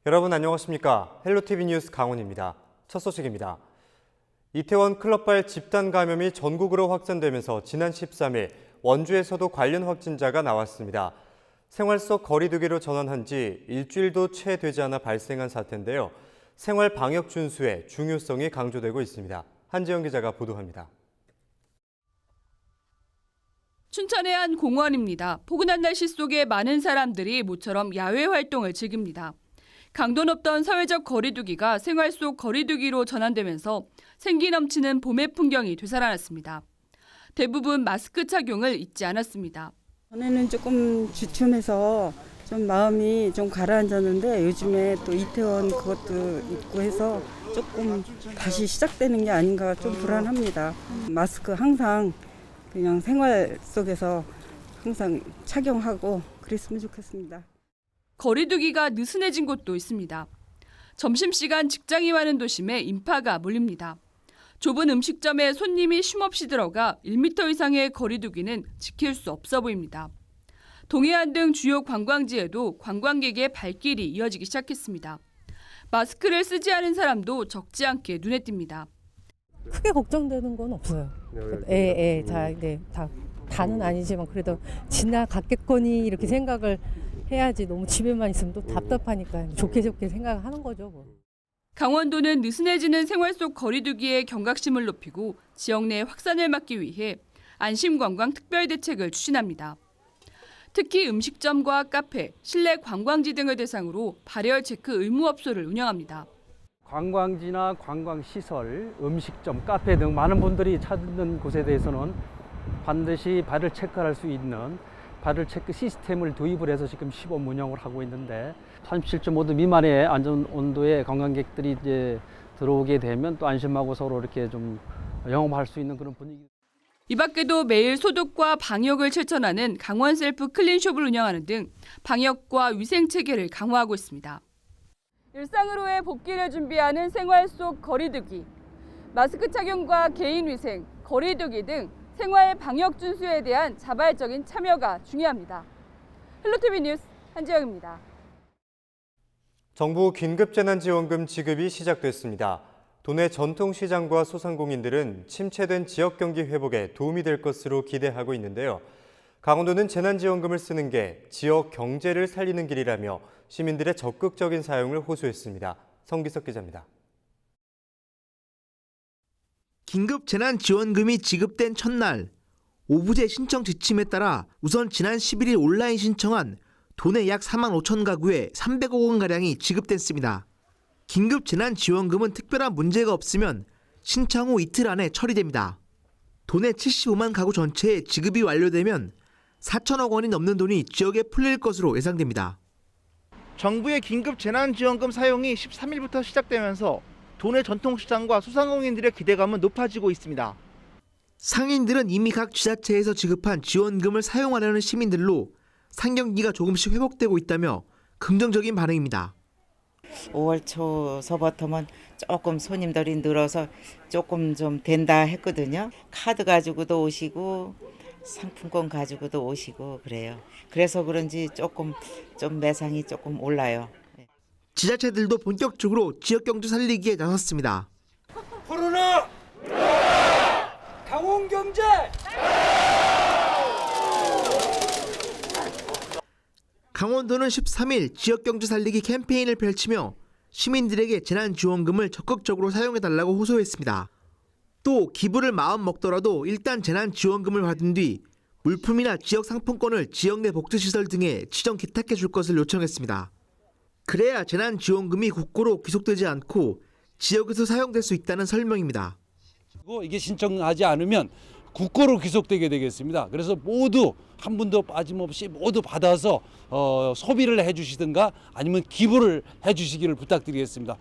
여러분 안녕하십니까? 헬로티비 뉴스 강훈입니다. 첫 소식입니다. 이태원 클럽발 집단 감염이 전국으로 확산되면서 지난 13일 원주에서도 관련 확진자가 나왔습니다. 생활 속 거리 두기로 전환한 지 일주일도 채 되지 않아 발생한 사태인데요. 생활 방역 준수의 중요성이 강조되고 있습니다. 한지영 기자가 보도합니다. 춘천의 한 공원입니다. 포근한 날씨 속에 많은 사람들이 모처럼 야외 활동을 즐깁니다. 강도 높던 사회적 거리두기가 생활 속 거리두기로 전환되면서 생기 넘치는 봄의 풍경이 되살아났습니다. 대부분 마스크 착용을 잊지 않았습니다. 전에는 조금 주춤해서 좀 마음이 좀 가라앉았는데 요즘에 또 이태원 그것도 있고 해서 조금 다시 시작되는 게 아닌가 좀 불안합니다. 마스크 항상 그냥 생활 속에서 항상 착용하고 그랬으면 좋겠습니다. 거리두기가 느슨해진 곳도 있습니다. 점심시간 직장이 많은 도심에 인파가 몰립니다. 좁은 음식점에 손님이 쉼없이 들어가 1m 이상의 거리두기는 지킬 수 없어 보입니다. 동해안 등 주요 관광지에도 관광객의 발길이 이어지기 시작했습니다. 마스크를 쓰지 않은 사람도 적지 않게 눈에 띕니다. 크게 걱정되는 건 없어요. 다는 아니지만 그래도 지나갔겠거니 이렇게 생각을 해야지 너무 집에만 있으면 또 답답하니까 좋게 생각하는 거죠. 뭐. 강원도는 느슨해지는 생활 속 거리두기에 경각심을 높이고 지역 내 확산을 막기 위해 안심관광 특별대책을 추진합니다. 특히 음식점과 카페, 실내 관광지 등을 대상으로 발열 체크 의무업소를 운영합니다. 관광지나 관광시설, 음식점, 카페 등 많은 분들이 찾는 곳에 대해서는 반드시 발열 체크할 수 있는 발열 체크 시스템을 도입을 해서 지금 시범 운영을 하고 있는데 37.5도 미만의 안전 온도의 관광객들이 이제 들어오게 되면 또 안심하고 서로 이렇게 좀 영업할 수 있는 그런 분위기. 이 밖에도 매일 소독과 방역을 실천하는 강원 셀프 클린숍을 운영하는 등 방역과 위생 체계를 강화하고 있습니다. 일상으로의 복귀를 준비하는 생활 속 거리두기, 마스크 착용과 개인 위생, 거리두기 등 생활 방역 준수에 대한 자발적인 참여가 중요합니다. 헬로티비 뉴스 한지영입니다. 정부 긴급재난지원금 지급이 시작됐습니다. 도내 전통시장과 소상공인들은 침체된 지역 경기 회복에 도움이 될 것으로 기대하고 있는데요. 강원도는 재난지원금을 쓰는 게 지역 경제를 살리는 길이라며 시민들의 적극적인 사용을 호소했습니다. 성기석 기자입니다. 긴급재난지원금이 지급된 첫날, 오부제 신청 지침에 따라 우선 지난 11일 온라인 신청한 도내 약 4만 5천 가구에 300억 원가량이 지급됐습니다. 긴급재난지원금은 특별한 문제가 없으면 신청 후 이틀 안에 처리됩니다. 도내 75만 가구 전체에 지급이 완료되면 4천억 원이 넘는 돈이 지역에 풀릴 것으로 예상됩니다. 정부의 긴급재난지원금 사용이 13일부터 시작되면서 도내 전통시장과 소상공인들의 기대감은 높아지고 있습니다. 상인들은 이미 각 지자체에서 지급한 지원금을 사용하려는 시민들로 상경기가 조금씩 회복되고 있다며 긍정적인 반응입니다. 5월 초서부터는 조금 손님들이 늘어서 조금 좀 된다 했거든요. 카드 가지고도 오시고 상품권 가지고도 오시고 그래요. 그래서 그런지 조금 좀 매상이 조금 올라요. 지자체들도 본격적으로 지역경제 살리기에 나섰습니다. 코로나! 강원경제! 강원도는 13일 지역경제 살리기 캠페인을 펼치며 시민들에게 재난지원금을 적극적으로 사용해달라고 호소했습니다. 또 기부를 마음 먹더라도 일단 재난지원금을 받은 뒤 물품이나 지역 상품권을 지역 내 복지시설 등에 지정 기탁해 줄 것을 요청했습니다. 그래야 재난지원금이 국고로 귀속되지 않고 지역에서 사용될 수 있다는 설명입니다. 이게 신청하지 않으면 국고로 귀속되게 되겠습니다. 그래서 모두 한 분도 빠짐없이 모두 받아서 소비를 해주시든가 아니면 기부를 해주시기를 부탁드리겠습니다.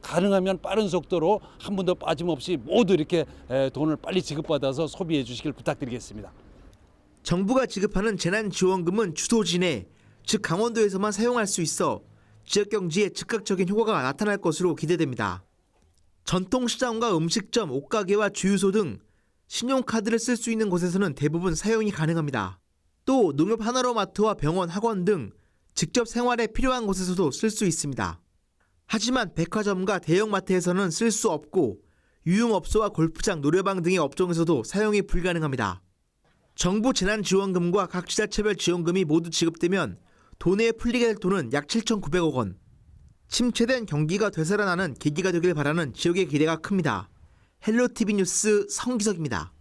가능하면 빠른 속도로 한 분도 빠짐없이 모두 이렇게 돈을 빨리 지급받아서 소비해 주시기를 부탁드리겠습니다. 정부가 지급하는 재난지원금은 주소지내, 즉 강원도에서만 사용할 수 있어 지역경제에 즉각적인 효과가 나타날 것으로 기대됩니다. 전통시장과 음식점, 옷가게와 주유소 등 신용카드를 쓸 수 있는 곳에서는 대부분 사용이 가능합니다. 또 농협 하나로마트와 병원, 학원 등 직접 생활에 필요한 곳에서도 쓸 수 있습니다. 하지만 백화점과 대형마트에서는 쓸 수 없고 유흥업소와 골프장, 노래방 등의 업종에서도 사용이 불가능합니다. 정부 재난지원금과 각 지자체별 지원금이 모두 지급되면 도내에 풀리게 될 돈은 약 7,900억 원. 침체된 경기가 되살아나는 계기가 되길 바라는 지역의 기대가 큽니다. 헬로티비 뉴스 성기석입니다.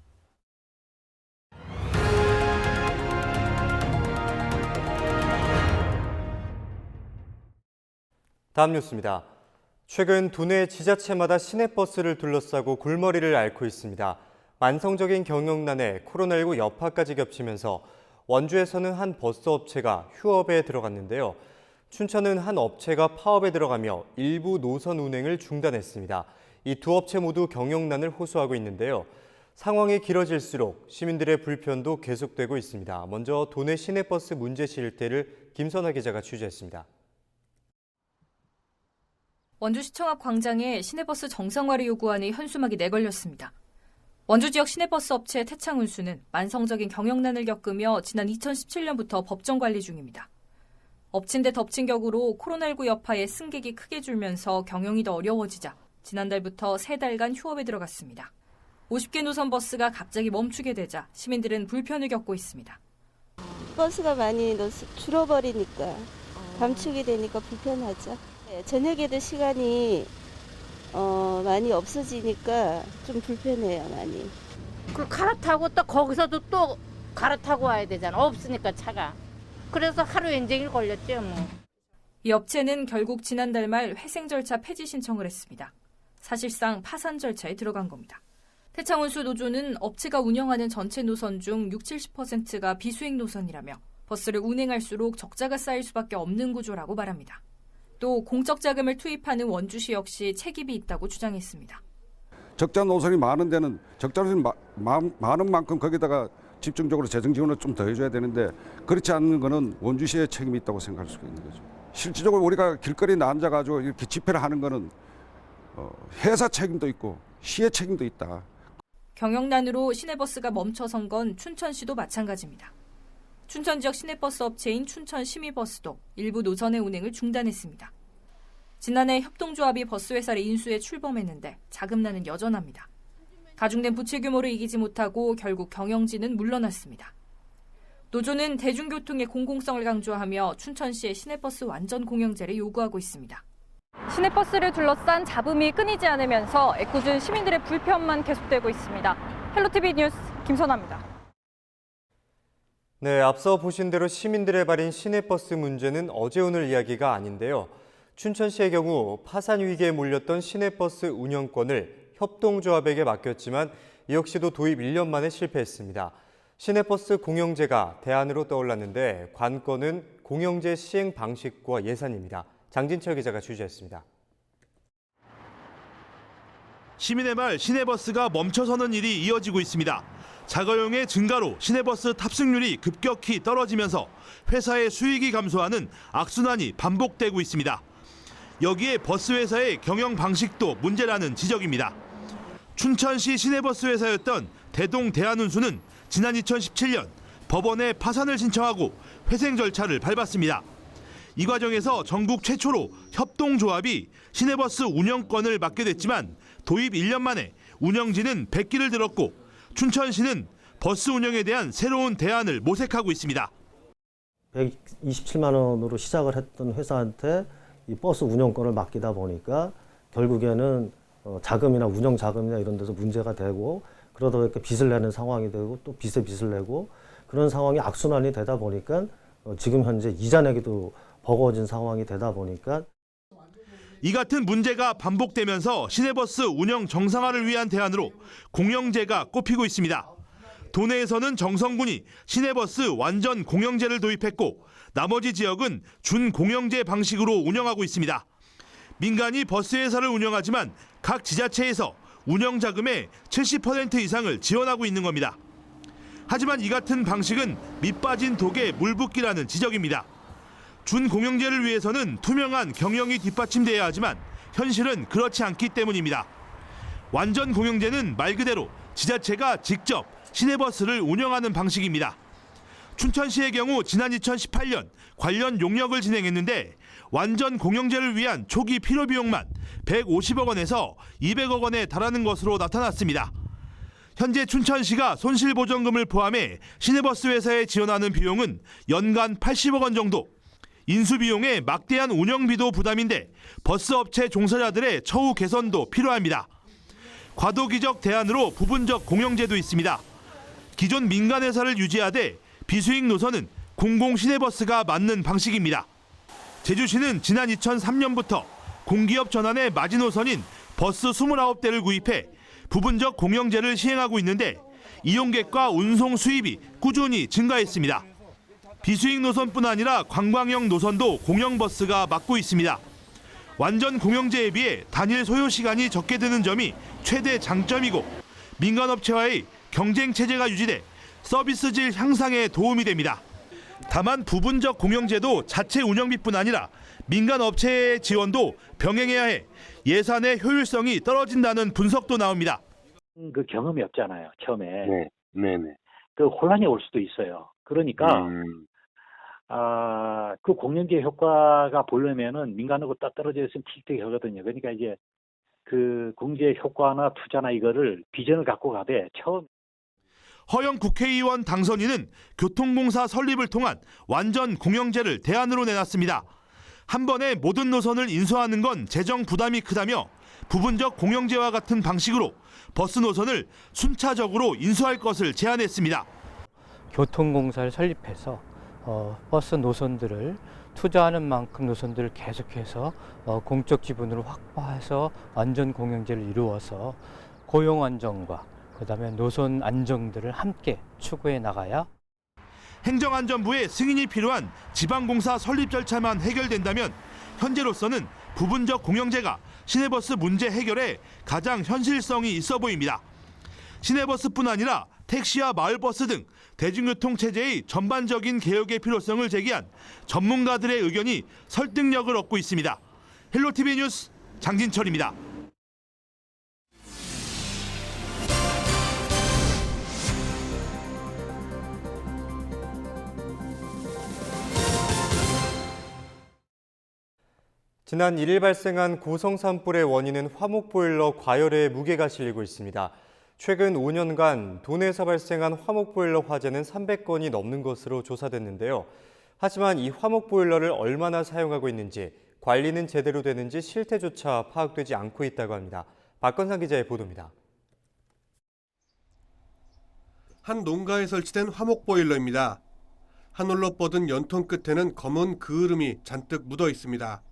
다음 뉴스입니다. 최근 도내 지자체마다 시내버스를 둘러싸고 골머리를 앓고 있습니다. 만성적인 경영난에 코로나19 여파까지 겹치면서 원주에서는 한 버스 업체가 휴업에 들어갔는데요. 춘천은 한 업체가 파업에 들어가며 일부 노선 운행을 중단했습니다. 이 두 업체 모두 경영난을 호소하고 있는데요. 상황이 길어질수록 시민들의 불편도 계속되고 있습니다. 먼저 도내 시내버스 문제 실태를 김선아 기자가 취재했습니다. 원주시청 앞 광장에 시내버스 정상화를 요구하는 현수막이 내걸렸습니다. 원주 지역 시내버스 업체 태창운수는 만성적인 경영난을 겪으며 지난 2017년부터 법정 관리 중입니다. 엎친 데 덮친 격으로 코로나19 여파에 승객이 크게 줄면서 경영이 더 어려워지자 지난달부터 3달간 휴업에 들어갔습니다. 50개 노선 버스가 갑자기 멈추게 되자 시민들은 불편을 겪고 있습니다. 버스가 많이 줄어버리니까 감축이 되니까 불편하죠. 저녁에도 시간이 많이 없어지니까 좀 불편해요, 많이. 그 갈아타고 또 거기서도 또 갈아타고 와야 되잖아. 없으니까 차가. 그래서 하루 종일 걸렸죠, 뭐. 이 업체는 결국 지난달 말 회생 절차 폐지 신청을 했습니다. 사실상 파산 절차에 들어간 겁니다. 태창운수 노조는 업체가 운영하는 전체 노선 중 60-70%가 비수익 노선이라며 버스를 운행할수록 적자가 쌓일 수밖에 없는 구조라고 말합니다. 또 공적 자금을 투입하는 원주시 역시 책임이 있다고 주장했습니다. 적자 노선이 많은 데는 적자 노선이 많은 만큼 거기다가 집중적으로 재정 지원을 좀 더 해줘야 되는데 그렇지 않는 거는 원주시의 책임이 있다고 생각할 수가 있는 거죠. 실질적으로 우리가 길거리에 앉아가지고 이렇게 집회를 하는 거는 회사 책임도 있고 시의 책임도 있다. 경영난으로 시내버스가 멈춰선 건 춘천시도 마찬가지입니다. 춘천 지역 시내버스 업체인 춘천시미버스도 일부 노선의 운행을 중단했습니다. 지난해 협동조합이 버스회사를 인수해 출범했는데 자금난은 여전합니다. 가중된 부채 규모를 이기지 못하고 결국 경영진은 물러났습니다. 노조는 대중교통의 공공성을 강조하며 춘천시의 시내버스 완전 공영제를 요구하고 있습니다. 시내버스를 둘러싼 잡음이 끊이지 않으면서 애꿎은 시민들의 불편만 계속되고 있습니다. 헬로티비 뉴스 김선아입니다. 네, 앞서 보신 대로 시민들의 발인 시내버스 문제는 어제 오늘 이야기가 아닌데요. 춘천시의 경우 파산 위기에 몰렸던 시내버스 운영권을 협동조합에게 맡겼지만 이 역시도 도입 1년 만에 실패했습니다. 시내버스 공영제가 대안으로 떠올랐는데 관건은 공영제 시행 방식과 예산입니다. 장진철 기자가 취재했습니다. 시민의 말 시내버스가 멈춰서는 일이 이어지고 있습니다. 자가용의 증가로 시내버스 탑승률이 급격히 떨어지면서 회사의 수익이 감소하는 악순환이 반복되고 있습니다. 여기에 버스 회사의 경영 방식도 문제라는 지적입니다. 춘천시 시내버스 회사였던 대동 대한운수는 지난 2017년 법원에 파산을 신청하고 회생 절차를 밟았습니다. 이 과정에서 전국 최초로 협동조합이 시내버스 운영권을 맡게 됐지만 도입 1년 만에 운영진은 백기를 들었고 춘천시는 버스 운영에 대한 새로운 대안을 모색하고 있습니다. 127만 원으로 시작을 했던 회사한테 이 버스 운영권을 맡기다 보니까 결국에는 자금이나 운영 자금이나 이런 데서 문제가 되고 그러다 보니까 빚을 내는 상황이 되고 또 빚에 빚을 내고 그런 상황이 악순환이 되다 보니까 지금 현재 이자 내기도 버거워진 상황이 되다 보니까 이 같은 문제가 반복되면서 시내버스 운영 정상화를 위한 대안으로 공영제가 꼽히고 있습니다. 도내에서는 정성군이 시내버스 완전 공영제를 도입했고 나머지 지역은 준공영제 방식으로 운영하고 있습니다. 민간이 버스 회사를 운영하지만 각 지자체에서 운영 자금의 70% 이상을 지원하고 있는 겁니다. 하지만 이 같은 방식은 밑빠진 독에 물붓기라는 지적입니다. 준공영제를 위해서는 투명한 경영이 뒷받침돼야 하지만 현실은 그렇지 않기 때문입니다. 완전 공영제는 말 그대로 지자체가 직접 시내버스를 운영하는 방식입니다. 춘천시의 경우 지난 2018년 관련 용역을 진행했는데 완전 공영제를 위한 초기 필요 비용만 150억 원에서 200억 원에 달하는 것으로 나타났습니다. 현재 춘천시가 손실보전금을 포함해 시내버스 회사에 지원하는 비용은 연간 80억 원 정도. 인수비용에 막대한 운영비도 부담인데 버스업체 종사자들의 처우 개선도 필요합니다. 과도기적 대안으로 부분적 공영제도 있습니다. 기존 민간회사를 유지하되 비수익 노선은 공공시내버스가 맞는 방식입니다. 제주시는 지난 2003년부터 공기업 전환의 마지노선인 버스 29대를 구입해 부분적 공영제를 시행하고 있는데 이용객과 운송 수입이 꾸준히 증가했습니다. 비수익 노선뿐 아니라 관광형 노선도 공영버스가 맡고 있습니다. 완전 공영제에 비해 단일 소요 시간이 적게 드는 점이 최대 장점이고 민간업체와의 경쟁 체제가 유지돼 서비스질 향상에 도움이 됩니다. 다만 부분적 공영제도 자체 운영비뿐 아니라 민간업체의 지원도 병행해야 해 예산의 효율성이 떨어진다는 분석도 나옵니다. 그 경험이 없잖아요. 처음에. 네네. 그 혼란이 올 수도 있어요. 그러니까 그 공영제 효과가 보려면은 민간하고 딱 떨어져 있으면 틱틱 하거든요. 그러니까 이제 그 공제 효과나 투자나 이거를 비전을 갖고 가되 처음. 허영 국회의원 당선인은 교통공사 설립을 통한 완전 공영제를 대안으로 내놨습니다. 한 번에 모든 노선을 인수하는 건 재정 부담이 크다며 부분적 공영제와 같은 방식으로 버스 노선을 순차적으로 인수할 것을 제안했습니다. 교통공사를 설립해서 버스 노선들을 투자하는 만큼 노선들을 계속해서 공적 지분으로 확보해서 완전 공영제를 이루어서 고용 안정과 그다음에 노선 안정들을 함께 추구해 나가야. 행정안전부의 승인이 필요한 지방공사 설립 절차만 해결된다면 현재로서는 부분적 공영제가 시내버스 문제 해결에 가장 현실성이 있어 보입니다. 시내버스뿐 아니라 택시와 마을버스 등 대중교통 체제의 전반적인 개혁의 필요성을 제기한 전문가들의 의견이 설득력을 얻고 있습니다. 헬로티비 뉴스 장진철입니다. 지난 1일 발생한 고성 산불의 원인은 화목보일러 과열에 무게가 실리고 있습니다. 최근 5년간 도내에서 발생한 화목보일러 화재는 300건이 넘는 것으로 조사됐는데요. 하지만 이 화목보일러를 얼마나 사용하고 있는지, 관리는 제대로 되는지 실태조차 파악되지 않고 있다고 합니다. 박건상 기자의 보도입니다. 한 농가에 설치된 화목보일러입니다. 하늘로 뻗은 연통 끝에는 검은 그을음이 잔뜩 묻어 있습니다.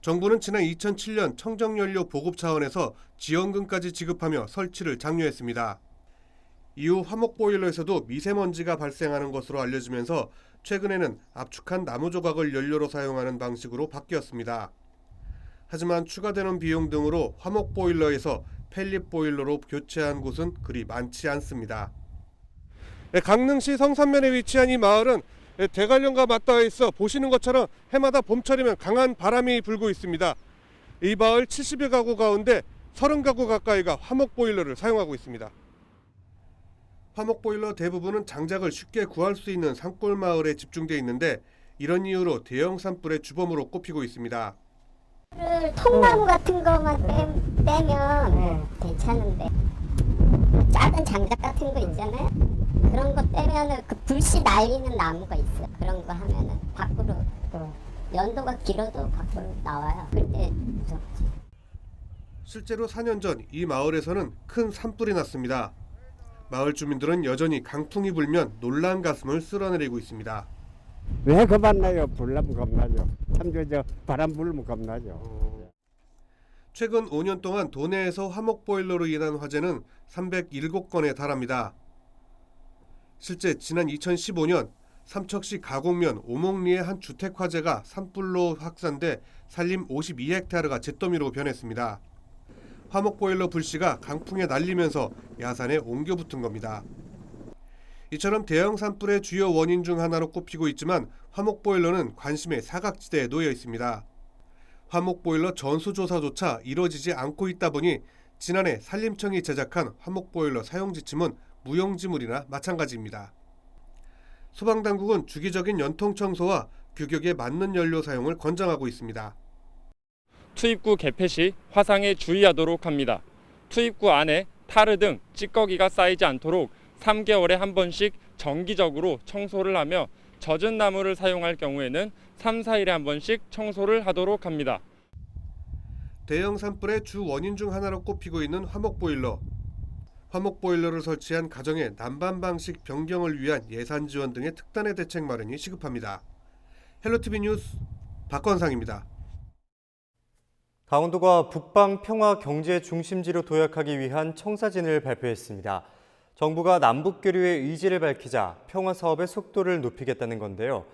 정부는 지난 2007년 청정연료 보급 차원에서 지원금까지 지급하며 설치를 장려했습니다. 이후 화목보일러에서도 미세먼지가 발생하는 것으로 알려지면서 최근에는 압축한 나무 조각을 연료로 사용하는 방식으로 바뀌었습니다. 하지만 추가되는 비용 등으로 화목보일러에서 펠릿보일러로 교체한 곳은 그리 많지 않습니다. 강릉시 성산면에 위치한 이 마을은 대관령과 맞닿아 있어 보시는 것처럼 해마다 봄철이면 강한 바람이 불고 있습니다. 이 마을 70여 가구 가운데 30가구 가까이가 화목보일러를 사용하고 있습니다. 화목보일러 대부분은 장작을 쉽게 구할 수 있는 산골 마을에 집중돼 있는데 이런 이유로 대형 산불의 주범으로 꼽히고 있습니다. 통나무 같은 것만 떼면 괜찮은데 작은 장작 같은 거 있잖아요. 그런 거 떼면은 그 불씨 날리는 나무가 있어요. 그런 거 하면은 밖으로 연도가 길어도 밖으로 나와요. 그때 무섭지. 실제로 4년 전 이 마을에서는 큰 산불이 났습니다. 마을 주민들은 여전히 강풍이 불면 놀란 가슴을 쓸어내리고 있습니다. 왜 겁나요? 불나면 겁나죠. 참 바람 불면 겁나죠. 최근 5년 동안 도내에서 화목보일러로 인한 화재는 307건에 달합니다. 실제 지난 2015년 삼척시 가곡면 오목리의 한 주택 화재가 산불로 확산돼 산림 52헥타르가 잿더미로 변했습니다. 화목보일러 불씨가 강풍에 날리면서 야산에 옮겨 붙은 겁니다. 이처럼 대형 산불의 주요 원인 중 하나로 꼽히고 있지만 화목보일러는 관심의 사각지대에 놓여 있습니다. 화목보일러 전수조사조차 이뤄지지 않고 있다 보니 지난해 산림청이 제작한 화목보일러 사용지침은 무용지물이나 마찬가지입니다. 소방당국은 주기적인 연통 청소와 규격에 맞는 연료 사용을 권장하고 있습니다. 투입구 개폐 시 화상에 주의하도록 합니다. 투입구 안에 타르 등 찌꺼기가 쌓이지 않도록 3개월에 한 번씩 정기적으로 청소를 하며 젖은 나무를 사용할 경우에는 3, 4일에 한 번씩 청소를 하도록 합니다. 대형 산불의 주 원인 중 하나로 꼽히고 있는 화목보일러. 화목보일러를 설치한 가정의 난방 방식 변경을 위한 예산 지원 등의 특단의 대책 마련이 시급합니다. 헬로티비 뉴스 박건상입니다. 강원도가 북방 평화 경제 중심지로 도약하기 위한 청사진을 발표했습니다. 정부가 남북 교류의 의지를 밝히자 평화 사업의 속도를 높이겠다는 건데요.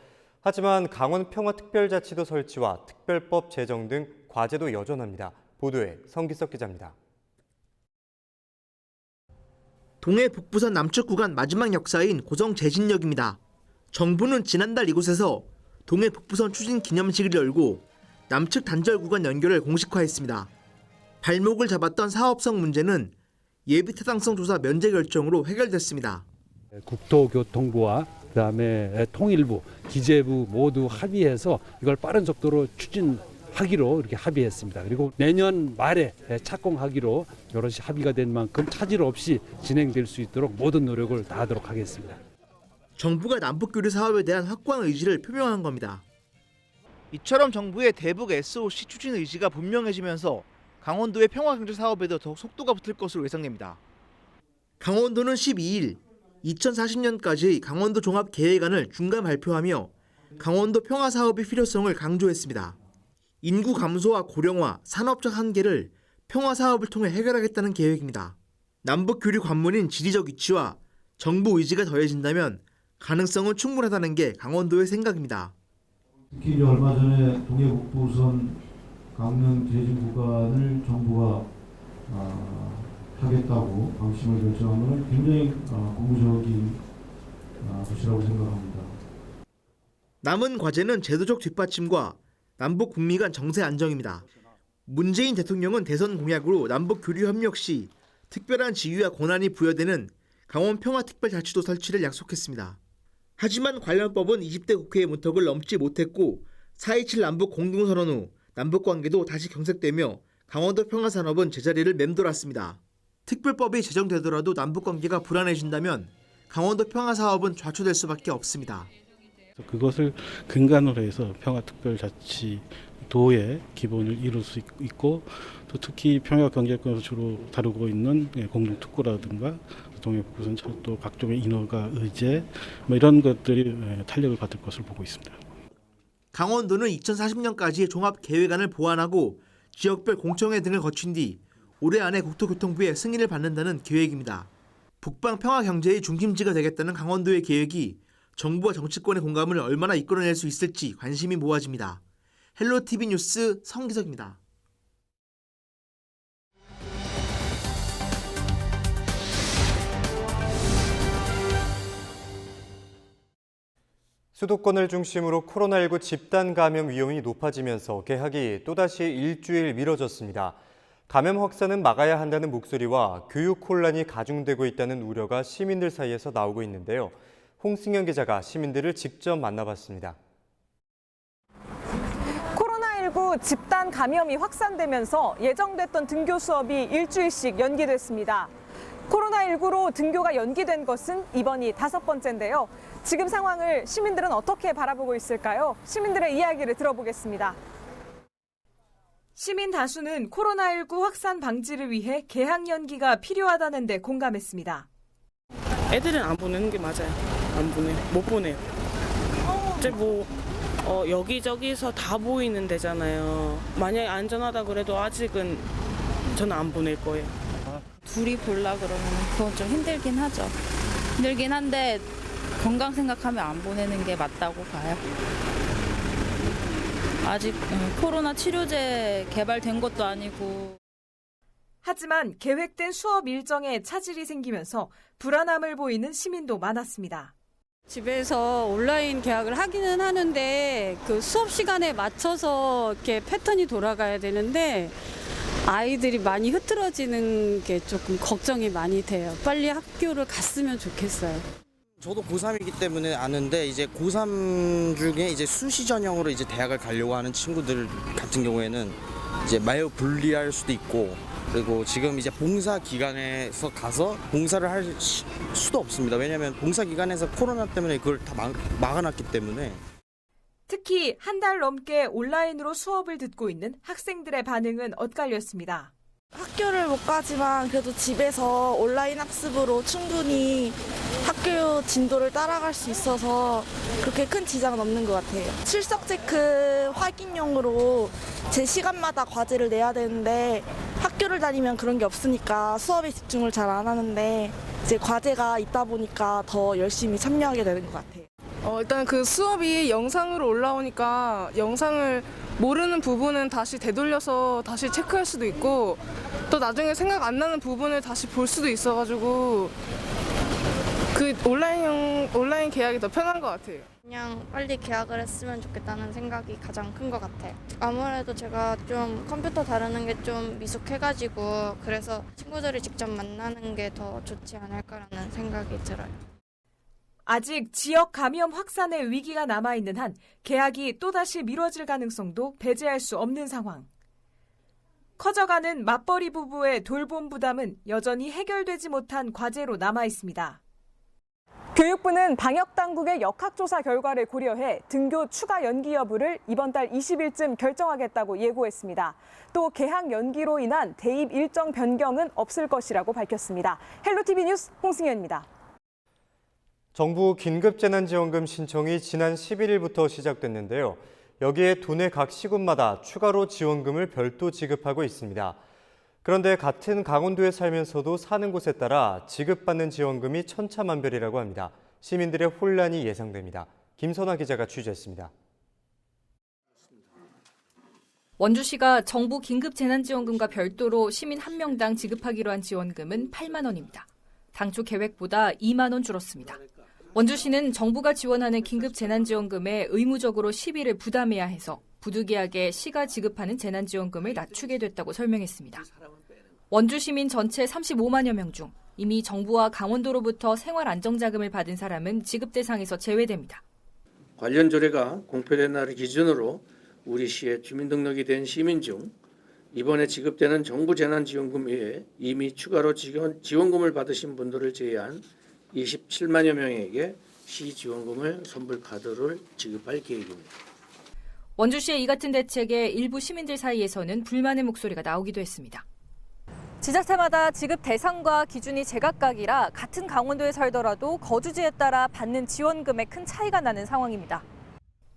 하지만 강원 평화특별자치도 설치와 특별법 제정 등 과제도 여전합니다. 보도에 성기석 기자입니다. 동해 북부선 남측 구간 마지막 역사인 고성 제진역입니다. 정부는 지난달 이곳에서 동해 북부선 추진 기념식을 열고 남측 단절 구간 연결을 공식화했습니다. 발목을 잡았던 사업성 문제는 예비 타당성 조사 면제 결정으로 해결됐습니다. 국토교통부와 그다음에 통일부, 기재부 모두 합의해서 이걸 빠른 속도로 추진하기로 이렇게 합의했습니다. 그리고 내년 말에 착공하기로 여럿이 합의가 된 만큼 차질 없이 진행될 수 있도록 모든 노력을 다하도록 하겠습니다. 정부가 남북교류 사업에 대한 확고한 의지를 표명한 겁니다. 이처럼 정부의 대북 SOC 추진 의지가 분명해지면서 강원도의 평화경제 사업에도 더욱 속도가 붙을 것으로 예상됩니다. 강원도는 12일 2040년까지 강원도 종합계획안을 중간 발표하며 강원도 평화 사업의 필요성을 강조했습니다. 인구 감소와 고령화, 산업적 한계를 평화 사업을 통해 해결하겠다는 계획입니다. 남북 교류 관문인 지리적 위치와 정부 의지가 더해진다면 가능성은 충분하다는 게 강원도의 생각입니다. 특히 얼마 전에 동해 북부선 강릉 제진 구간을 정부가 하겠다고 방침을 결정한 것은 굉장히 고무적인 것이라고 생각합니다. 남은 과제는 제도적 뒷받침과 남북 북미 간 정세 안정입니다. 문재인 대통령은 대선 공약으로 남북 교류 협력 시 특별한 지위와 권한이 부여되는 강원 평화특별자치도 설치를 약속했습니다. 하지만 관련 법은 20대 국회의 문턱을 넘지 못했고 4.27 남북 공동선언 후 남북관계도 다시 경색되며 강원도 평화산업은 제자리를 맴돌았습니다. 특별법이 제정되더라도 남북관계가 불안해진다면 강원도 평화사업은 좌초될 수밖에 없습니다. 그것을 근간으로 해서 평화특별자치도의 기본을 이룰 수 있고 또 특히 평화경제권에서 주로 다루고 있는 공동특구라든가 동해북부선 철도 각종의 인허가 의제 이런 것들이 탄력을 받을 것으로 보고 있습니다. 강원도는 2040년까지 종합계획안을 보완하고 지역별 공청회 등을 거친 뒤 올해 안에 국토교통부의 승인을 받는다는 계획입니다. 북방 평화경제의 중심지가 되겠다는 강원도의 계획이 정부와 정치권의 공감을 얼마나 이끌어낼 수 있을지 관심이 모아집니다. 헬로티비 뉴스 성기석입니다. 수도권을 중심으로 코로나19 집단 감염 위험이 높아지면서 개학이 또다시 일주일 미뤄졌습니다. 감염 확산은 막아야 한다는 목소리와 교육 혼란이 가중되고 있다는 우려가 시민들 사이에서 나오고 있는데요. 홍승현 기자가 시민들을 직접 만나봤습니다. 코로나19 집단 감염이 확산되면서 예정됐던 등교 수업이 일주일씩 연기됐습니다. 코로나19로 등교가 연기된 것은 이번이 5번째인데요. 지금 상황을 시민들은 어떻게 바라보고 있을까요? 시민들의 이야기를 들어보겠습니다. 시민 다수는 코로나19 확산 방지를 위해 개학 연기가 필요하다는 데 공감했습니다. 애들은 안 보내는 게 맞아요. 안 보내요. 못 보내요. 이제 여기저기서 다 보이는 데잖아요. 만약에 안전하다 그래도 아직은 저는 안 보낼 거예요. 둘이 보려 그러면 그건 좀 힘들긴 하죠. 힘들긴 한데 건강 생각하면 안 보내는 게 맞다고 봐요. 아직 코로나 치료제 개발된 것도 아니고. 하지만 계획된 수업 일정에 차질이 생기면서 불안함을 보이는 시민도 많았습니다. 집에서 온라인 개학을 하기는 하는데 그 수업 시간에 맞춰서 이렇게 패턴이 돌아가야 되는데 아이들이 많이 흐트러지는 게 조금 걱정이 많이 돼요. 빨리 학교를 갔으면 좋겠어요. 저도 고3이기 때문에 아는데 이제 고3 중에 이제 수시 전형으로 이제 대학을 가려고 하는 친구들 같은 경우에는 이제 매우 불리할 수도 있고, 그리고 지금 이제 봉사 기간에서 가서 봉사를 할 수도 없습니다. 왜냐하면 봉사 기간에서 코로나 때문에 그걸 다 막아놨기 때문에. 특히 한 달 넘게 온라인으로 수업을 듣고 있는 학생들의 반응은 엇갈렸습니다. 학교를 못 가지만 그래도 집에서 온라인 학습으로 충분히 학교 진도를 따라갈 수 있어서 그렇게 큰 지장은 없는 것 같아요. 출석 체크 확인용으로 제 시간마다 과제를 내야 되는데 학교를 다니면 그런 게 없으니까 수업에 집중을 잘 안 하는데 이제 과제가 있다 보니까 더 열심히 참여하게 되는 것 같아요. 일단 그 수업이 영상으로 올라오니까 영상을 모르는 부분은 다시 되돌려서 다시 체크할 수도 있고, 또 나중에 생각 안 나는 부분을 다시 볼 수도 있어가지고 그 온라인 계약이 더 편한 것 같아요. 그냥 빨리 계약을 했으면 좋겠다는 생각이 가장 큰 것 같아요. 아무래도 제가 좀 컴퓨터 다루는 게 좀 미숙해가지고 그래서 친구들을 직접 만나는 게 더 좋지 않을까라는 생각이 들어요. 아직 지역 감염 확산의 위기가 남아있는 한 개학이 또다시 미뤄질 가능성도 배제할 수 없는 상황. 커져가는 맞벌이 부부의 돌봄 부담은 여전히 해결되지 못한 과제로 남아있습니다. 교육부는 방역당국의 역학조사 결과를 고려해 등교 추가 연기 여부를 이번 달 20일쯤 결정하겠다고 예고했습니다. 또 개학 연기로 인한 대입 일정 변경은 없을 것이라고 밝혔습니다. 헬로티비 뉴스 홍승현입니다. 정부 긴급재난지원금 신청이 지난 11일부터 시작됐는데요. 여기에 도내 각 시군마다 추가로 지원금을 별도 지급하고 있습니다. 그런데 같은 강원도에 살면서도 사는 곳에 따라 지급받는 지원금이 천차만별이라고 합니다. 시민들의 혼란이 예상됩니다. 김선아 기자가 취재했습니다. 원주시가 정부 긴급재난지원금과 별도로 시민 1명당 지급하기로 한 지원금은 8만 원입니다. 당초 계획보다 2만 원 줄었습니다. 원주시는 정부가 지원하는 긴급재난지원금에 의무적으로 시비를 부담해야 해서 부득이하게 시가 지급하는 재난지원금을 낮추게 됐다고 설명했습니다. 원주 시민 전체 35만여 명 중 이미 정부와 강원도로부터 생활안정자금을 받은 사람은 지급 대상에서 제외됩니다. 관련 조례가 공표된 날을 기준으로 우리 시에 주민등록이 된 시민 중 이번에 지급되는 정부 재난지원금 외에 이미 추가로 지원금을 받으신 분들을 제외한 27만여 명에게 시 지원금을 선불카드를 지급할 계획입니다. 원주시의 이 같은 대책에 일부 시민들 사이에서는 불만의 목소리가 나오기도 했습니다. 지자체마다 지급 대상과 기준이 제각각이라 같은 강원도에 살더라도 거주지에 따라 받는 지원금에 큰 차이가 나는 상황입니다.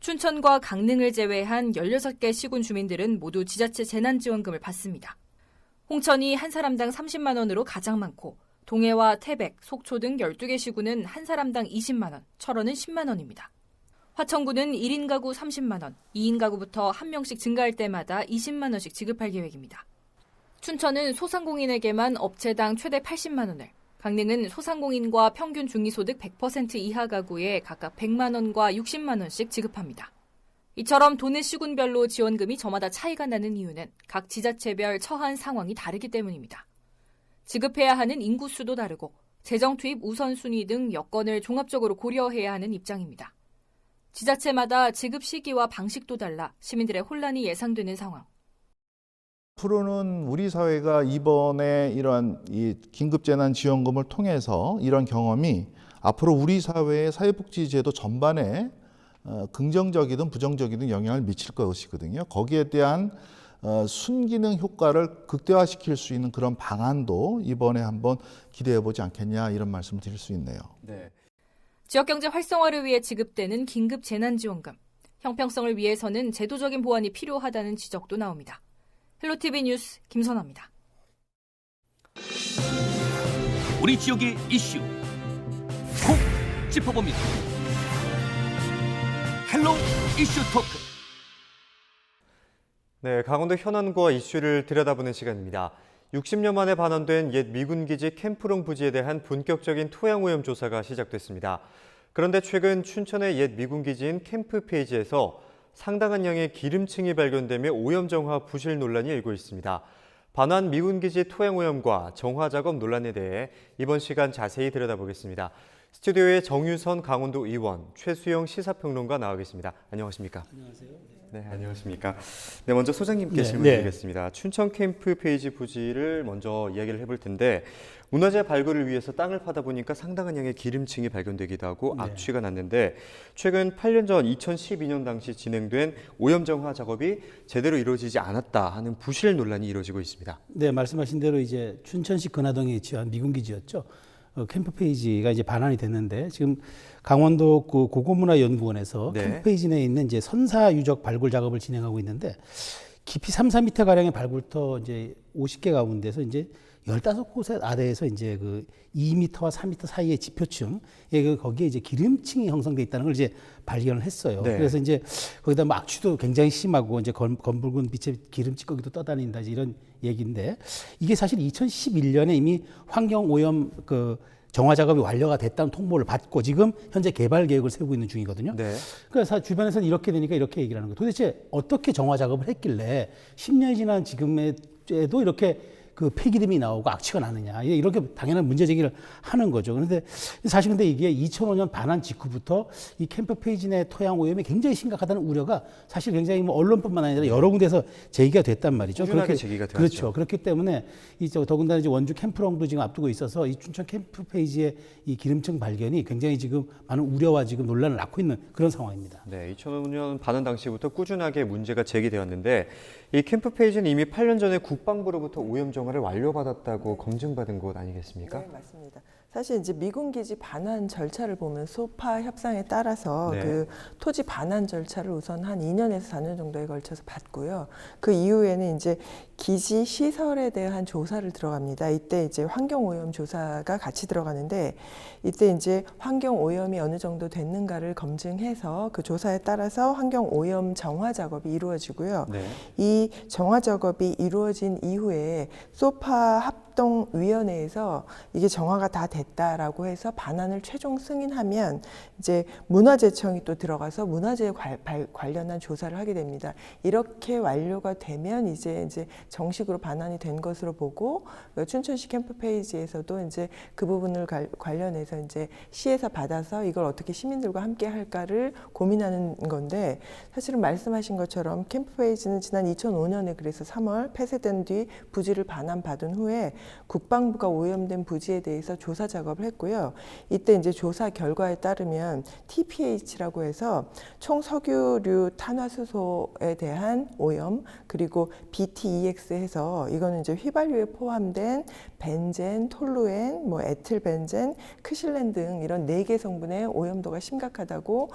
춘천과 강릉을 제외한 16개 시군 주민들은 모두 지자체 재난지원금을 받습니다. 홍천이 한 사람당 30만 원으로 가장 많고 동해와 태백, 속초 등 12개 시군은 한 사람당 20만 원, 철원은 10만 원입니다. 화천군은 1인 가구 30만 원, 2인 가구부터 한 명씩 증가할 때마다 20만 원씩 지급할 계획입니다. 춘천은 소상공인에게만 업체당 최대 80만 원을, 강릉은 소상공인과 평균 중위소득 100% 이하 가구에 각각 100만 원과 60만 원씩 지급합니다. 이처럼 도내 시군별로 지원금이 저마다 차이가 나는 이유는 각 지자체별 처한 상황이 다르기 때문입니다. 지급해야 하는 인구수도 다르고 재정 투입 우선순위 등 여건을 종합적으로 고려해야 하는 입장입니다. 지자체마다 지급 시기와 방식도 달라 시민들의 혼란이 예상되는 상황. 앞으로는 우리 사회가 이번에 이러한 이 긴급재난지원금을 통해서 이런 경험이 앞으로 우리 사회의 사회복지제도 전반에 긍정적이든 부정적이든 영향을 미칠 것이거든요. 거기에 대한 순기능 효과를 극대화시킬 수 있는 그런 방안도 이번에 한번 기대해보지 않겠냐 이런 말씀을 드릴 수 있네요. 네. 지역경제 활성화를 위해 지급되는 긴급재난지원금. 형평성을 위해서는 제도적인 보완이 필요하다는 지적도 나옵니다. 헬로티비 뉴스 김선아입니다. 우리 지역의 이슈 콕 짚어봅니다. 헬로 이슈 토크. 네, 강원도 현안과 이슈를 들여다보는 시간입니다. 60년 만에 반환된 옛 미군기지 캠프롱 부지에 대한 본격적인 토양오염 조사가 시작됐습니다. 그런데 최근 춘천의 옛 미군기지인 캠프 페이지에서 상당한 양의 기름층이 발견되며 오염 정화 부실 논란이 일고 있습니다. 반환 미군기지 토양오염과 정화 작업 논란에 대해 이번 시간 자세히 들여다보겠습니다. 스튜디오에 정유선 강원도 의원, 최수영 시사평론가 나와 계십니다. 안녕하십니까? 안녕하세요. 네, 안녕하십니까? 네, 먼저 소장님께 네, 질문드리겠습니다. 춘천 캠프 페이지 부지를 먼저 이야기를 해볼 텐데 문화재 발굴을 위해서 땅을 파다 보니까 상당한 양의 기름층이 발견되기도 하고 악취가 났는데 최근 8년 전 2012년 당시 진행된 오염 정화 작업이 제대로 이루어지지 않았다 하는 부실 논란이 이루어지고 있습니다. 네, 말씀하신 대로 이제 춘천시 근하동에 위치한 미군기지였죠. 캠프 페이지가 이제 반환이 됐는데 지금 강원도 그 고고문화연구원에서 캠프 페이지 내에 있는 이제 선사 유적 발굴 작업을 진행하고 있는데 깊이 3-4m 가량의 발굴터 이제 50개 가운데서 이제 15곳의 아래에서 이제 그 2m와 3m 사이의 지표층, 거기에 이제 기름층이 형성돼 있다는 걸 이제 발견을 했어요. 네. 그래서 이제 거기다 뭐 악취도 굉장히 심하고 이제 검붉은 빛의 기름 찌꺼기도 떠다닌다 이런 얘기인데 이게 사실 2011년에 이미 환경 오염 그 정화 작업이 완료가 됐다는 통보를 받고 지금 현재 개발 계획을 세우고 있는 중이거든요. 네. 그래서 주변에서는 이렇게 되니까 이렇게 얘기를 하는 거예요. 도대체 어떻게 정화 작업을 했길래 10년이 지난 지금에도 이렇게 그 폐기름이 나오고 악취가 나느냐 이렇게 당연한 문제 제기를 하는 거죠. 그런데 사실 근데 이게 2005년 반환 직후부터 이 캠프 페이지 내 토양 오염이 굉장히 심각하다는 우려가 사실 굉장히 뭐 언론뿐만 아니라 여러 군데서 제기가 됐단 말이죠. 꾸준하게 제기가 되었죠. 그렇죠. 그렇기 때문에 더군다나 이제 원주 캠프롱도 지금 앞두고 있어서 이 춘천 캠프 페이지의 이 기름층 발견이 굉장히 지금 많은 우려와 지금 논란을 낳고 있는 그런 상황입니다. 네, 2005년 반환 당시부터 꾸준하게 문제가 제기되었는데 이 캠프 페이지는 이미 8년 전에 국방부로부터 오염 정화를 완료받았다고 검증받은 곳 아니겠습니까? 네, 맞습니다. 사실 이제 미군 기지 반환 절차를 보면 소파 협상에 따라서 그 토지 반환 절차를 우선 한 2년에서 4년 정도에 걸쳐서 받고요. 그 이후에는 이제 기지 시설에 대한 조사를 들어갑니다. 이때 이제 환경 오염 조사가 같이 들어가는데 이때 이제 환경 오염이 어느 정도 됐는가를 검증해서 그 조사에 따라서 환경 오염 정화 작업이 이루어지고요. 이 정화 작업이 이루어진 이후에 소파 합동위원회에서 이게 정화가 다 됐다라고 해서 반환을 최종 승인하면 이제 문화재청이 또 들어가서 문화재에 관련한 조사를 하게 됩니다. 이렇게 완료가 되면 이제 정식으로 반환이 된 것으로 보고 춘천시 캠프 페이지에서도 이제 그 부분을 관련해서 이제 시에서 받아서 이걸 어떻게 시민들과 함께 할까를 고민하는 건데 사실은 말씀하신 것처럼 캠프 페이지는 지난 2005년에 그래서 3월 폐쇄된 뒤 부지를 반환받은 후에 국방부가 오염된 부지에 대해서 조사 작업을 했고요. 이때 이제 조사 결과에 따르면 TPH라고 해서 총석유류 탄화수소에 대한 오염 그리고 BTEX 해서 이거는 이제 휘발유에 포함된 벤젠, 톨루엔, 뭐 에틸벤젠, 크실렌 등 이런 4개 성분의 오염도가 심각하다고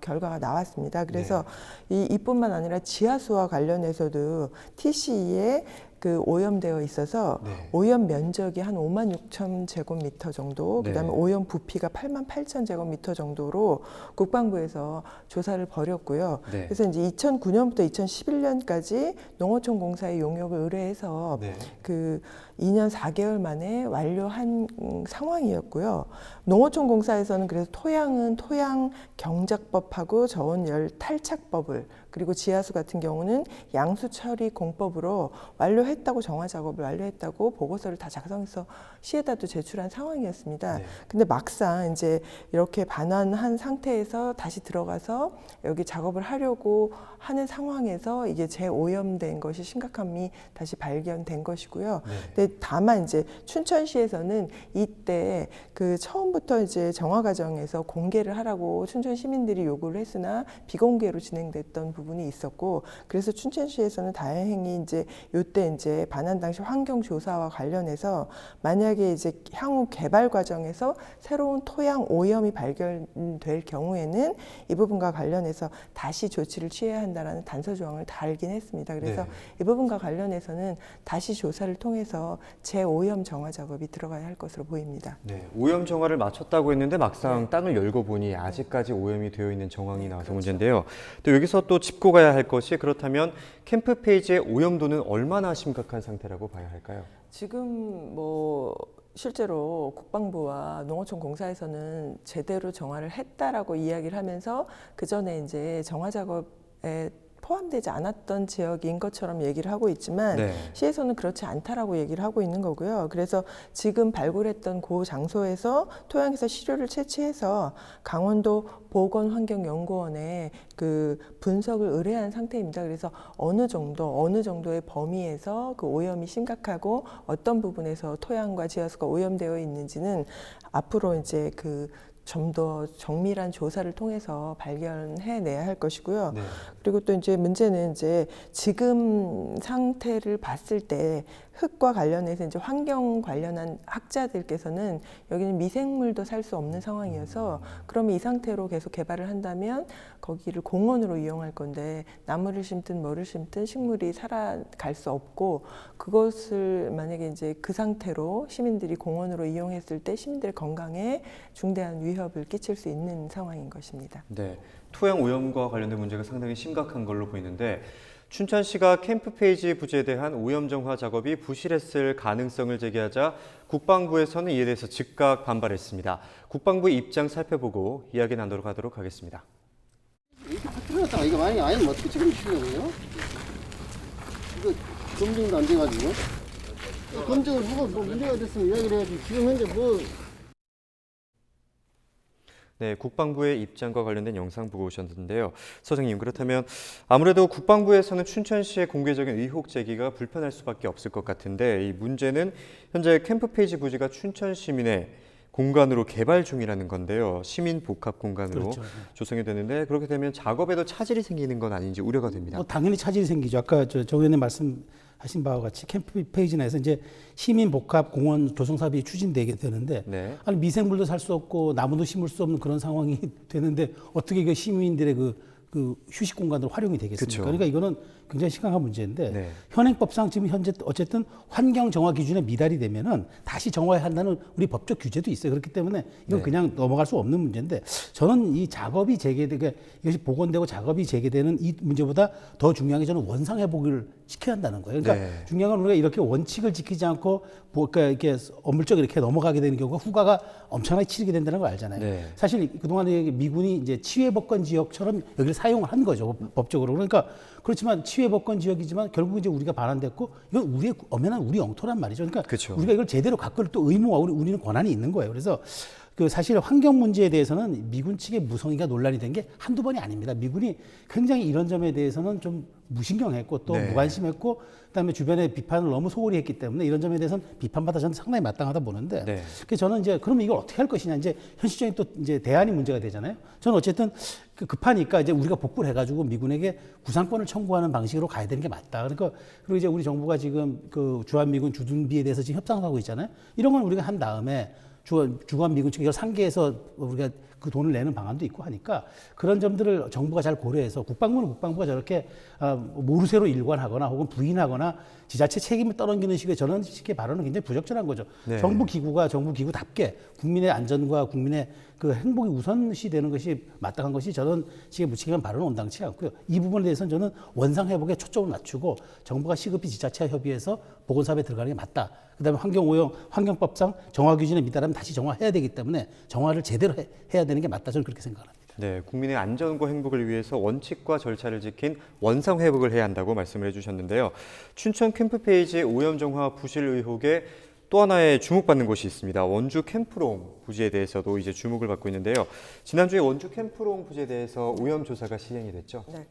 결과가 나왔습니다. 그래서 이뿐만 아니라 지하수와 관련해서도 TCE에 그 오염되어 있어서 오염 면적이 한 56,000제곱미터 정도, 그다음에 오염 부피가 88,000제곱미터 정도로 국방부에서 조사를 벌였고요. 그래서 이제 2009년부터 2011년까지 농어촌 공사의 용역을 의뢰해서 그 2년 4개월 만에 완료한 상황이었고요. 농어촌 공사에서는 그래서 토양은 토양 경작법하고 저온열 탈착법을 그리고 지하수 같은 경우는 양수 처리 공법으로 완료했다고 정화 작업을 완료했다고 보고서를 다 작성해서 시에다도 제출한 상황이었습니다. 근데 막상 이제 이렇게 반환한 상태에서 다시 들어가서 여기 작업을 하려고 하는 상황에서 이게 재오염된 것이 심각함이 다시 발견된 것이고요. 근데 다만 이제 춘천시에서는 이때 그 처음부터 이제 정화 과정에서 공개를 하라고 춘천 시민들이 요구를 했으나 비공개로 진행됐던 부분이 있었고 그래서 춘천시에서는 다행히 이제 요때 이제 반환 당시 환경 조사와 관련해서 만약에 이제 향후 개발 과정에서 새로운 토양 오염이 발견될 경우에는 이 부분과 관련해서 다시 조치를 취해야 한다라는 단서 조항을 달긴 했습니다. 그래서 이 부분과 관련해서는 다시 조사를 통해서 재오염 정화 작업이 들어가야 할 것으로 보입니다. 네, 오염 정화를 마쳤다고 했는데 막상 땅을 열고 보니 아직까지 오염이 되어 있는 정황이 나와서 문제인데요. 또 여기서 또 짚고 가야 할 것이 그렇다면 캠프 페이지의 오염도는 얼마나 심각한 상태라고 봐야 할까요? 지금 뭐 실제로 국방부와 농어촌 공사에서는 제대로 정화를 했다라고 이야기를 하면서 그 전에 이제 정화 작업에 포함되지 않았던 지역인 것처럼 얘기를 하고 있지만 시에서는 그렇지 않다라고 얘기를 하고 있는 거고요. 그래서 지금 발굴했던 그 장소에서 토양에서 시료를 채취해서 강원도 보건환경연구원에 그 분석을 의뢰한 상태입니다. 그래서 어느 정도의 범위에서 그 오염이 심각하고 어떤 부분에서 토양과 지하수가 오염되어 있는지는 앞으로 이제 그 좀 더 정밀한 조사를 통해서 발견해내야 할 것이고요. 그리고 또 이제 문제는 이제 지금 상태를 봤을 때 흙과 관련해서 이제 환경 관련한 학자들께서는 여기는 미생물도 살 수 없는 상황이어서 그러면 이 상태로 계속 개발을 한다면 거기를 공원으로 이용할 건데 나무를 심든 뭐를 심든 식물이 살아갈 수 없고 그것을 만약에 이제 그 상태로 시민들이 공원으로 이용했을 때 시민들의 건강에 중대한 위협을 끼칠 수 있는 상황인 것입니다. 네, 토양 오염과 관련된 문제가 상당히 심각한 걸로 보이는데 춘천시가 캠프페이지 부지에 대한 오염 정화 작업이 부실했을 가능성을 제기하자 국방부에서는 이에 대해서 즉각 반발했습니다. 국방부의 입장 살펴보고 이야기 나누도록 하도록 하겠습니다. 이거 만약에 아니면 어떻게 책임지려고요? 이거 검증도 안 돼가지고 검증을 하고 뭐 문제가 됐으면 이야기를 해야지. 지금 현재 뭐. 네, 국방부의 입장과 관련된 영상 보고 오셨는데요. 서장님, 그렇다면 아무래도 국방부에서는 춘천시의 공개적인 의혹 제기가 불편할 수밖에 없을 것 같은데 이 문제는 현재 캠프페이지 부지가 춘천 시민의 공간으로 개발 중이라는 건데요. 시민 복합 공간으로 조성이 되는데 그렇게 되면 작업에도 차질이 생기는 건 아닌지 우려가 됩니다. 당연히 차질이 생기죠. 아까 정 의원님 말씀하신 바와 같이 캠프페이지 내에서 이제 시민 복합 공원 조성 사업이 추진되게 되는데 아니 미생물도 살 수 없고 나무도 심을 수 없는 그런 상황이 되는데 어떻게 그 시민들의 그 휴식 공간으로 활용이 되겠습니까? 그러니까 이거는 굉장히 심각한 문제인데 현행법상 지금 현재 어쨌든 환경 정화 기준에 미달이 되면은 다시 정화해야 한다는 우리 법적 규제도 있어요. 그렇기 때문에 이건 그냥 넘어갈 수 없는 문제인데 저는 이 작업이 재개되게 이것이 복원되고 작업이 재개되는 이 문제보다 더 중요한 게 저는 원상 회복을 시켜야 한다는 거예요. 그러니까 중요한 건 우리가 이렇게 원칙을 지키지 않고 그러니까 이렇게 엄물쩍 이렇게 넘어가게 되는 경우가 후과가 엄청나게 치르게 된다는 걸 알잖아요. 사실 그동안에 미군이 이제 치외법권 지역처럼 여기를 사용을 한 거죠. 법적으로. 그러니까 그렇지만 치외법권 지역이지만 결국 이제 우리가 반환됐고 이건 우리의 엄연한 우리 영토란 말이죠. 그러니까 우리가 이걸 제대로 가꿀 또 의무와 우리는 권한이 있는 거예요. 그래서 그 사실 환경 문제에 대해서는 미군 측의 무성의가 논란이 된 게 한두 번이 아닙니다. 미군이 굉장히 이런 점에 대해서는 좀 무신경했고 또 무관심했고 그다음에 주변의 비판을 너무 소홀히 했기 때문에 이런 점에 대해서는 비판받아 저는 상당히 마땅하다 보는데 그래서 저는 이제 그러면 이걸 어떻게 할 것이냐 이제 현실적인 또 이제 대안이 문제가 되잖아요. 저는 어쨌든 급하니까 이제 우리가 복구를 해가지고 미군에게 구상권을 청구하는 방식으로 가야 되는 게 맞다. 그러니까 그리고 이제 우리 정부가 지금 그 주한미군 주둔비에 대해서 지금 협상하고 있잖아요. 이런 건 우리가 한 다음에 주한미군 측이 이걸 상계해서 우리가 그 돈을 내는 방안도 있고 하니까 그런 점들을 정부가 잘 고려해서 국방부가 저렇게 모르쇠로 일관하거나 혹은 부인하거나 지자체 책임을 떠넘기는 식의 저런 식의 발언은 굉장히 부적절한 거죠. 정부 기구답게 국민의 안전과 국민의 그 행복이 우선시 되는 것이 마땅한 것이 저는 식의 무책임한 발언은 온당치 않고요. 이 부분에 대해서는 저는 원상 회복에 초점을 맞추고 정부가 시급히 지자체와 협의해서 보건사업에 들어가는 게 맞다. 그다음에 환경법상 정화 기준에 미달하면 다시 정화해야 되기 때문에 정화를 제대로 해야 되는 게 맞다. 저는 그렇게 생각합니다. 네, 국민의 안전과 행복을 위해서 원칙과 절차를 지킨 원상 회복을 해야 한다고 말씀을 해주셨는데요. 춘천 캠프페이지 오염 정화 부실 의혹에 또 하나의 주목받는 곳이 있습니다. 원주 캠프롱 부지에 대해서도 이제 주목을 받고 있는데요. 지난주에 원주 캠프롱 부지에 대해서 오염 조사가 시행이 됐죠. 네.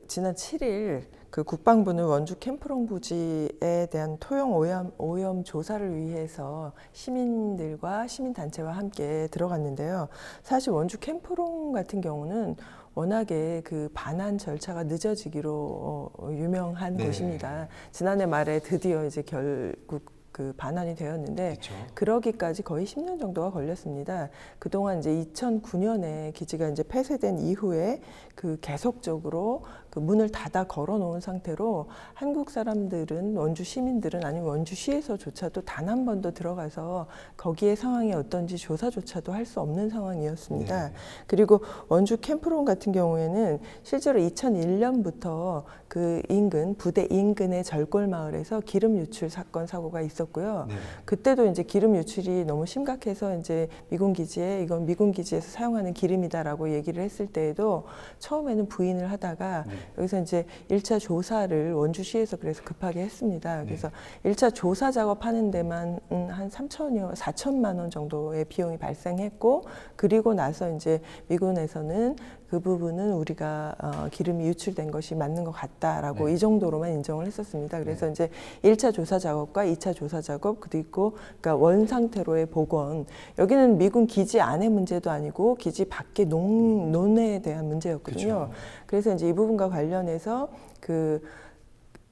지난 7일 국방부는 원주 캠프롱 부지에 대한 토양 오염 조사를 위해서 시민들과 시민단체와 함께 들어갔는데요. 사실 원주 캠프롱 같은 경우는 워낙에 그 반환 절차가 늦어지기로 유명한 곳입니다. 지난해 말에 드디어 이제 결국 그 반환이 되었는데 그러기까지 거의 10년 정도가 걸렸습니다. 그동안 이제 2009년에 기지가 이제 폐쇄된 이후에 그 계속적으로 그 문을 닫아 걸어놓은 상태로 한국 사람들은 원주 시민들은 아니면 원주시에서조차도 단 한 번도 들어가서 거기에 상황이 어떤지 조사조차도 할 수 없는 상황이었습니다. 그리고 원주 캠프론 같은 경우에는 실제로 2001년부터 그 인근 부대 인근의 절골 마을에서 기름 유출 사건 사고가 있었고요. 그때도 이제 기름 유출이 너무 심각해서 이제 미군 기지에 이건 미군 기지에서 사용하는 기름이다라고 얘기를 했을 때에도 처음에는 부인을 하다가 여기서 이제 1차 조사를 원주시에서 그래서 급하게 했습니다. 그래서 1차 조사 작업하는 데만 한 4천만 원 정도의 비용이 발생했고 그리고 나서 이제 미군에서는 그 부분은 우리가 기름이 유출된 것이 맞는 것 같다라고 이 정도로만 인정을 했었습니다. 그래서 이제 1차 조사 작업과 2차 조사 작업 그리고 그러니까 원 상태로의 복원 여기는 미군 기지 안의 문제도 아니고 기지 밖의 논에 대한 문제였거든요. 그래서 이제 이 부분과 관련해서 그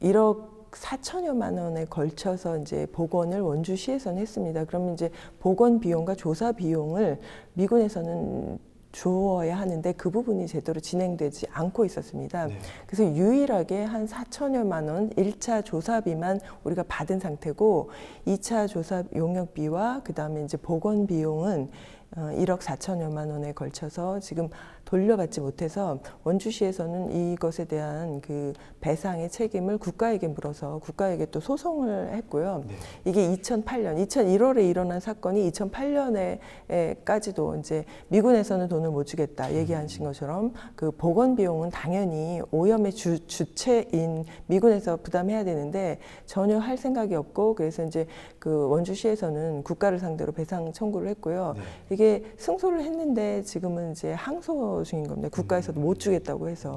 1억 4천여만 원에 걸쳐서 이제 복원을 원주시에서는 했습니다. 그러면 이제 복원 비용과 조사 비용을 미군에서는 주어야 하는데 그 부분이 제대로 진행되지 않고 있었습니다. 그래서 유일하게 한 4천여만 원 1차 조사비만 우리가 받은 상태고 2차 조사 용역비와 그다음에 이제 복원 비용은 1억 4천여만 원에 걸쳐서 지금 돌려받지 못해서 원주시에서는 이것에 대한 그 배상의 책임을 국가에게 물어서 국가에게 또 소송을 했고요. 이게 2001월에 일어난 사건이 2008년에까지도 이제 미군에서는 돈을 못 주겠다 얘기하신 것처럼 그 복원 비용은 당연히 오염의 주체인 미군에서 부담해야 되는데 전혀 할 생각이 없고 그래서 이제 그 원주시에서는 국가를 상대로 배상 청구를 했고요. 이게 승소를 했는데 지금은 이제 항소 중인 겁니다. 국가에서도 못 주겠다고 해서.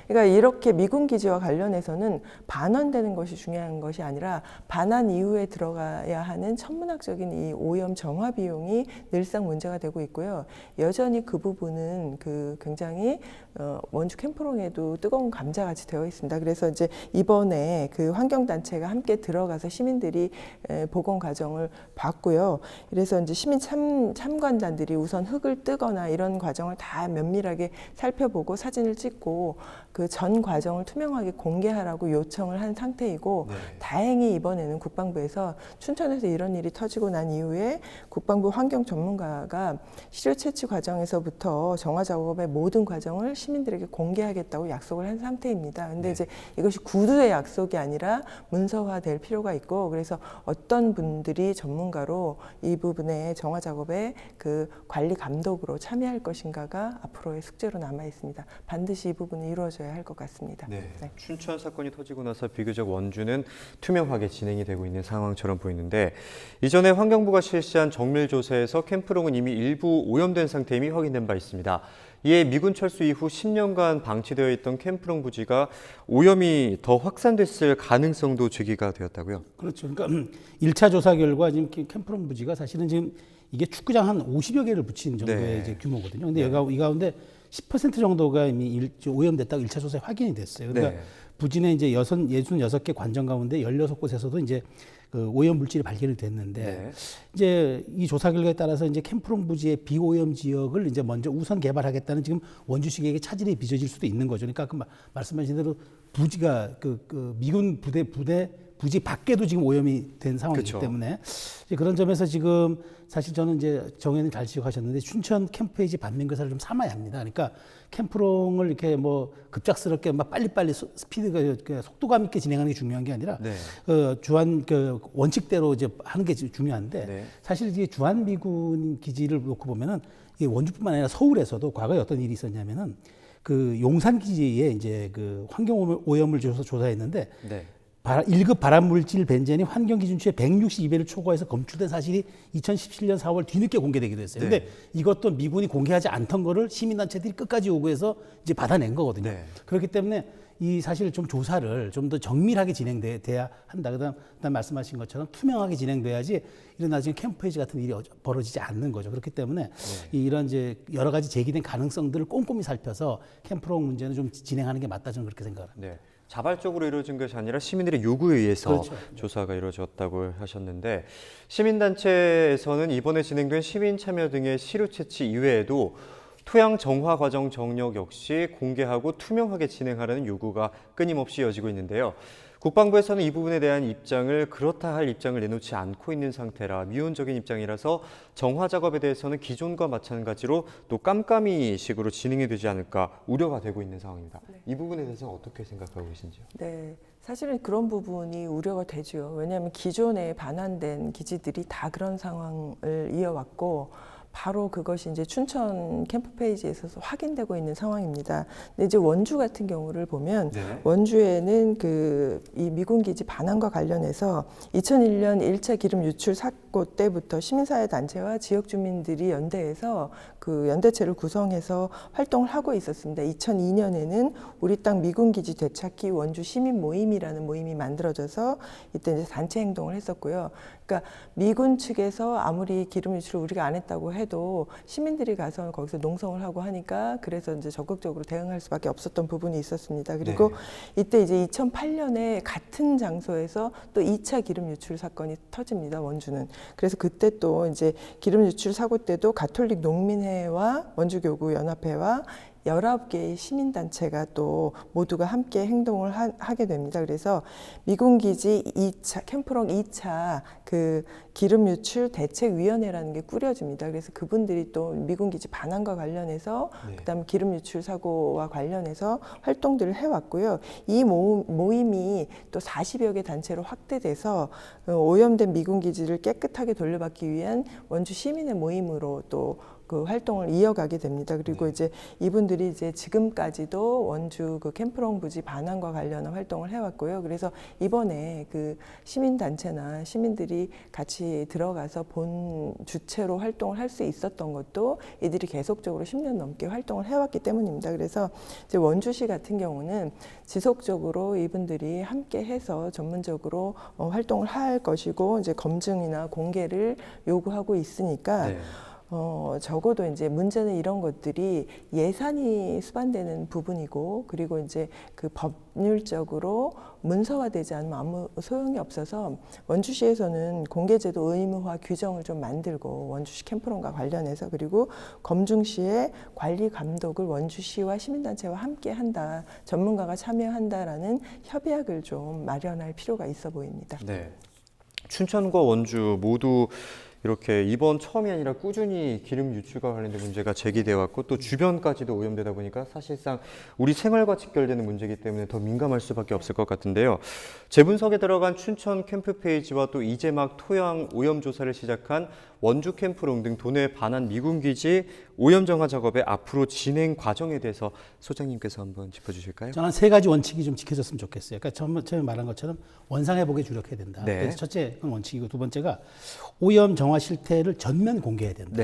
그러니까 이렇게 미군 기지와 관련해서는 반환되는 것이 중요한 것이 아니라 반환 이후에 들어가야 하는 천문학적인 이 오염 정화 비용이 늘상 문제가 되고 있고요. 여전히 그 부분은 그 굉장히 원주 캠프론에도 뜨거운 감자같이 되어 있습니다. 그래서 이제 이번에 그 환경단체가 함께 들어가서 시민들이 복원 과정을 봤고요. 그래서 이제 시민 참관단들이 우선 흙을 뜨거나 이런 과정을 다 면밀하게 살펴보고 사진을 찍고 그 전 과정을 투명하게 공개하라고 요청을 한 상태이고 다행히 이번에는 국방부에서 춘천에서 이런 일이 터지고 난 이후에 국방부 환경 전문가가 시료 채취 과정에서부터 정화 작업의 모든 과정을 시민들에게 공개하겠다고 약속을 한 상태입니다. 근데 이제 이것이 구두의 약속이 아니라 문서화될 필요가 있고 그래서 어떤 분들이 전문가로 이 부분의 정화 작업에 그 관리 감독으로 참여할 것인가가 앞으로의 숙제로 남아 있습니다. 반드시 이 부분이 이루어져야 할 것 같습니다. 춘천 사건이 터지고 나서 비교적 원주는 투명하게 진행이 되고 있는 상황처럼 보이는데 이전에 환경부가 실시한 정밀 조사에서 캠프롱은 이미 일부 오염된 상태임이 확인된 바 있습니다. 이에 미군 철수 이후 10년간 방치되어 있던 캠프롱 부지가 오염이 더 확산됐을 가능성도 제기가 되었다고요? 그렇죠. 그러니까 1차 조사 결과 지금 캠프롱 부지가 사실은 지금 이게 축구장 한 50여 개를 붙인 정도의 이제 규모거든요. 근데 이 가운데 10% 정도가 이미 오염됐다고 1차 조사에 확인이 됐어요. 그러니까 부지 내 이제 66개 관정 가운데 16곳에서도 이제 그 오염 물질이 발견이 됐는데 이제 이 조사 결과에 따라서 이제 캠프롱 부지의 비오염 지역을 이제 먼저 우선 개발하겠다는 지금 원주시에게 차질이 빚어질 수도 있는 거죠. 그러니까 그 말씀하신 대로 부지가 그 미군 부지 밖에도 지금 오염이 된 상황이기 때문에 이제 그런 점에서 지금 사실 저는 이제 정의는 잘 지적하셨는데 춘천 캠프페이지 반면교사를 좀 삼아야 합니다. 그러니까 캠프롱을 이렇게 뭐 급작스럽게 막 빨리빨리 스피드가 속도감 있게 진행하는 게 중요한 게 아니라 주한 그 원칙대로 이제 하는 게 중요한데 사실 이게 주한 미군 기지를 놓고 보면은 이게 원주뿐만 아니라 서울에서도 과거에 어떤 일이 있었냐면은 그 용산 기지에 이제 그 환경 오염을 조사했는데 1급 발암물질 벤젠이 환경기준치의 162배를 초과해서 검출된 사실이 2017년 4월 뒤늦게 공개되기도 했어요. 근데 이것도 미군이 공개하지 않던 거를 시민단체들이 끝까지 요구해서 이제 받아낸 거거든요. 그렇기 때문에 이 사실 좀 조사를 좀 더 정밀하게 진행돼야 한다. 그다음 말씀하신 것처럼 투명하게 진행돼야지 이런 나중에 캠프페이지 같은 일이 벌어지지 않는 거죠. 그렇기 때문에 이런 이제 여러 가지 제기된 가능성들을 꼼꼼히 살펴서 캠프롱 문제는 좀 진행하는 게 맞다 저는 그렇게 생각합니다. 자발적으로 이루어진 것이 아니라 시민들의 요구에 의해서 조사가 이루어졌다고 하셨는데 시민단체에서는 이번에 진행된 시민 참여 등의 시료 채취 이외에도 토양 정화 과정 정력 역시 공개하고 투명하게 진행하라는 요구가 끊임없이 이어지고 있는데요. 국방부에서는 이 부분에 대한 입장을 그렇다 할 입장을 내놓지 않고 있는 상태라 미온적인 입장이라서 정화 작업에 대해서는 기존과 마찬가지로 또 깜깜이식으로 진행이 되지 않을까 우려가 되고 있는 상황입니다. 이 부분에 대해서는 어떻게 생각하고 계신지요? 네. 사실은 그런 부분이 우려가 되죠. 왜냐하면 기존에 반환된 기지들이 다 그런 상황을 이어왔고 바로 그것이 이제 춘천 캠프 페이지에서 확인되고 있는 상황입니다. 근데 이제 원주 같은 경우를 보면 원주에는 이 미군 기지 반환과 관련해서 2001년 1차 기름 유출 사고 때부터 시민사회 단체와 지역 주민들이 연대해서 그 연대체를 구성해서 활동을 하고 있었습니다. 2002년에는 우리 땅 미군 기지 되찾기 원주 시민 모임이라는 모임이 만들어져서 이때 이제 단체 행동을 했었고요. 그러니까 미군 측에서 아무리 기름 유출을 우리가 안 했다고 해도 시민들이 가서 거기서 농성을 하고 하니까 그래서 이제 적극적으로 대응할 수밖에 없었던 부분이 있었습니다. 그리고 이때 이제 2008년에 같은 장소에서 또 2차 기름 유출 사건이 터집니다. 원주는. 그래서 그때 또 이제 기름 유출 사고 때도 가톨릭 농민회와 원주교구 연합회와 19개의 시민단체가 또 모두가 함께 행동을 하게 됩니다. 그래서 미군기지 2차, 캠프롱 2차 그 기름 유출 대책위원회라는 게 꾸려집니다. 그래서 그분들이 또 미군기지 반환과 관련해서 그다음에 기름 유출 사고와 관련해서 활동들을 해왔고요. 이 모임이 또 40여 개 단체로 확대돼서 오염된 미군기지를 깨끗하게 돌려받기 위한 원주 시민의 모임으로 또 그 활동을 이어가게 됩니다. 그리고 이제 이분들이 이제 지금까지도 원주 그 캠프롱 부지 반환과 관련한 활동을 해왔고요. 그래서 이번에 그 시민단체나 시민들이 같이 들어가서 본 주체로 활동을 할 수 있었던 것도 이들이 계속적으로 10년 넘게 활동을 해왔기 때문입니다. 그래서 이제 원주시 같은 경우는 지속적으로 이분들이 함께 해서 전문적으로 활동을 할 것이고 이제 검증이나 공개를 요구하고 있으니까 적어도 이제 문제는 이런 것들이 예산이 수반되는 부분이고 그리고 이제 그 법률적으로 문서화되지 않으면 아무 소용이 없어서 원주시에서는 공개제도 의무화 규정을 좀 만들고 원주시 캠프론과 관련해서 그리고 검증 시에 관리 감독을 원주시와 시민단체와 함께 한다, 전문가가 참여한다라는 협약을 좀 마련할 필요가 있어 보입니다. 네. 춘천과 원주 모두 이렇게 이번 처음이 아니라 꾸준히 기름 유출과 관련된 문제가 제기되어 왔고 또 주변까지도 오염되다 보니까 사실상 우리 생활과 직결되는 문제이기 때문에 더 민감할 수밖에 없을 것 같은데요. 재분석에 들어간 춘천 캠프 페이지와 또 이제 막 토양 오염 조사를 시작한 원주 캠프롱 등 도내 반환 미군 기지 오염 정화 작업의 앞으로 진행 과정에 대해서 소장님께서 한번 짚어주실까요? 저는 세 가지 원칙이 좀 지켜졌으면 좋겠어요. 그러니까 처음에 말한 것처럼 원상 회복에 주력해야 된다. 그래서 첫째는 원칙이고 두 번째가 오염 정화 실태를 전면 공개해야 된다.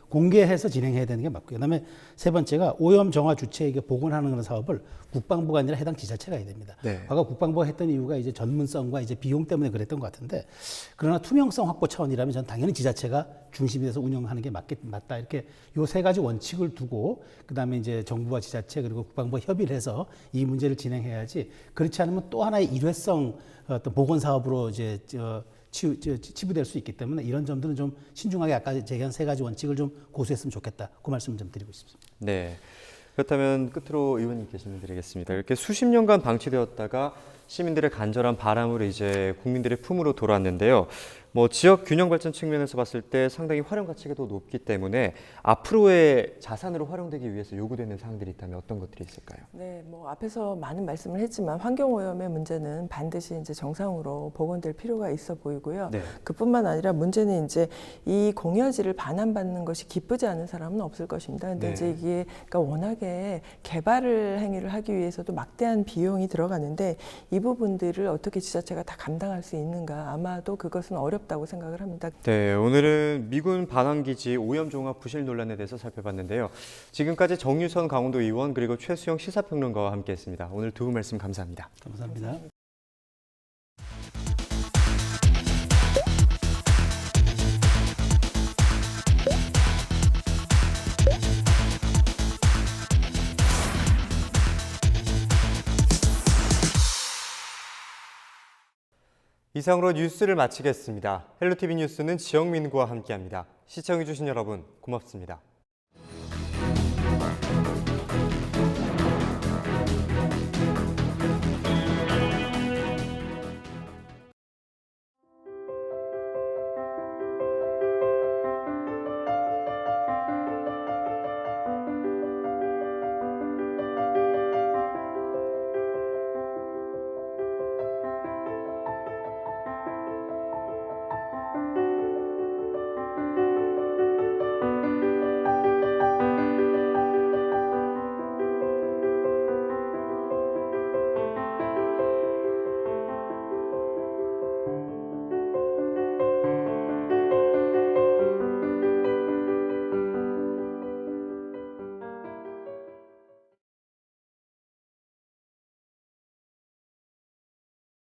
공개해서 진행해야 되는 게 맞고요. 그다음에 세 번째가 오염 정화 주체에게 보건하는 그런 사업을 국방부가 아니라 해당 지자체가 해야 됩니다. 과거 국방부가 했던 이유가 이제 전문성과 이제 비용 때문에 그랬던 것 같은데 그러나 투명성 확보 차원이라면 저는 당연히 지자체가 중심이 돼서 운영하는 게 맞다. 이렇게 요 세 가지 원칙을 두고 그다음에 이제 정부와 지자체 그리고 국방부가 협의를 해서 이 문제를 진행해야지 그렇지 않으면 또 하나의 일회성 어떤 보건 사업으로 이제 치부될 수 있기 때문에 이런 점들은 좀 신중하게 아까 제기한 세 가지 원칙을 좀 고수했으면 좋겠다. 그 말씀 좀 드리고 싶습니다. 네. 그렇다면 끝으로 의원님께 질문드리겠습니다. 이렇게 수십 년간 방치되었다가 시민들의 간절한 바람으로 이제 국민들의 품으로 돌아왔는데요. 뭐 지역 균형 발전 측면에서 봤을 때 상당히 활용 가치가 더 높기 때문에 앞으로의 자산으로 활용되기 위해서 요구되는 사항들이 있다면 어떤 것들이 있을까요? 네, 뭐 앞에서 많은 말씀을 했지만 환경 오염의 문제는 반드시 이제 정상으로 복원될 필요가 있어 보이고요. 그뿐만 아니라 문제는 이제 이 공여지를 반환받는 것이 기쁘지 않은 사람은 없을 것입니다. 근데 이제 이게 그러니까 워낙에 개발을 행위를 하기 위해서도 막대한 비용이 들어가는데 이 부분들을 어떻게 지자체가 다 감당할 수 있는가 아마도 그것은 어렵다고 생각을 합니다. 네, 오늘은 미군 반환기지 오염 종합 부실 논란에 대해서 살펴봤는데요. 지금까지 정유선 강원도 의원 그리고 최수영 시사평론가와 함께했습니다. 오늘 두 분 말씀 감사합니다. 감사합니다. 이상으로 뉴스를 마치겠습니다. 헬로티비 뉴스는 지영민구와 함께합니다. 시청해주신 여러분 고맙습니다.